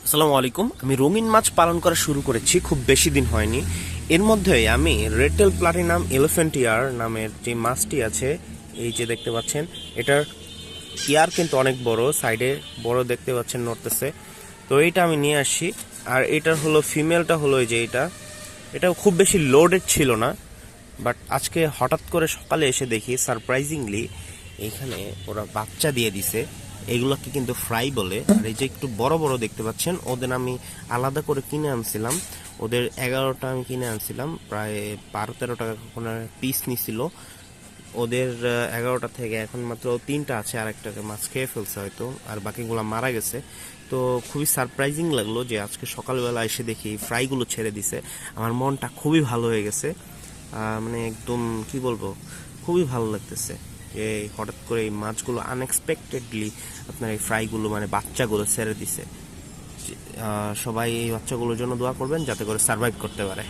আসসালামু আলাইকুম। আমি রঙিন মাছ পালন করা শুরু করেছি, খুব বেশি দিন হয়নি। এর মধ্যেই আমি রেটেল প্লাটিনাম এলিফ্যান্ট ইয়ার নামের যে মাছটি আছে, এই যে দেখতে পাচ্ছেন, এটার ইয়ার কিন্তু অনেক বড়, সাইডে বড় দেখতে পাচ্ছেন নড়তেছে। তো এইটা আমি নিয়ে আসি। আর এটার হলো ফিমেলটা হলো এই যে এটাও খুব বেশি লোডেড ছিল না, বাট আজকে হঠাৎ করে সকালে এসে দেখি সারপ্রাইজিংলি এইখানে ওরা বাচ্চা দিয়ে দিছে। এগুলোকে কিন্তু ফ্রাই বলে। আর এই যে একটু বড় বড় দেখতে পাচ্ছেন, ওদের আমি আলাদা করে কিনে আনছিলাম। ওদের 11টা আমি কিনে আনছিলাম, প্রায় 12-13 টাকা কোনো পিস নিছিল। ওদের 11টা থেকে এখন মাত্র 3টা আছে, আর একটাকে মাছ খেয়ে ফেলছে হয়তো, আর বাকিগুলো মারা গেছে। তো খুবই সারপ্রাইজিং লাগলো যে আজকে সকালবেলা এসে দেখি ফ্রাইগুলো ছেড়ে দিছে। আমার মনটা খুবই ভালো হয়ে গেছে। মানে একদম কি বলবো, খুবই ভালো লাগতেছে যে হঠাৎ করে এই মাছগুলো আনএক্সপেক্টেডলি আপনার এই ফ্রাইগুলো মানে বাচ্চাগুলো ছেড়ে দিছে। সবাই এই বাচ্চাগুলোর জন্য দোয়া করবেন যাতে করে সার্ভাইভ করতে পারে।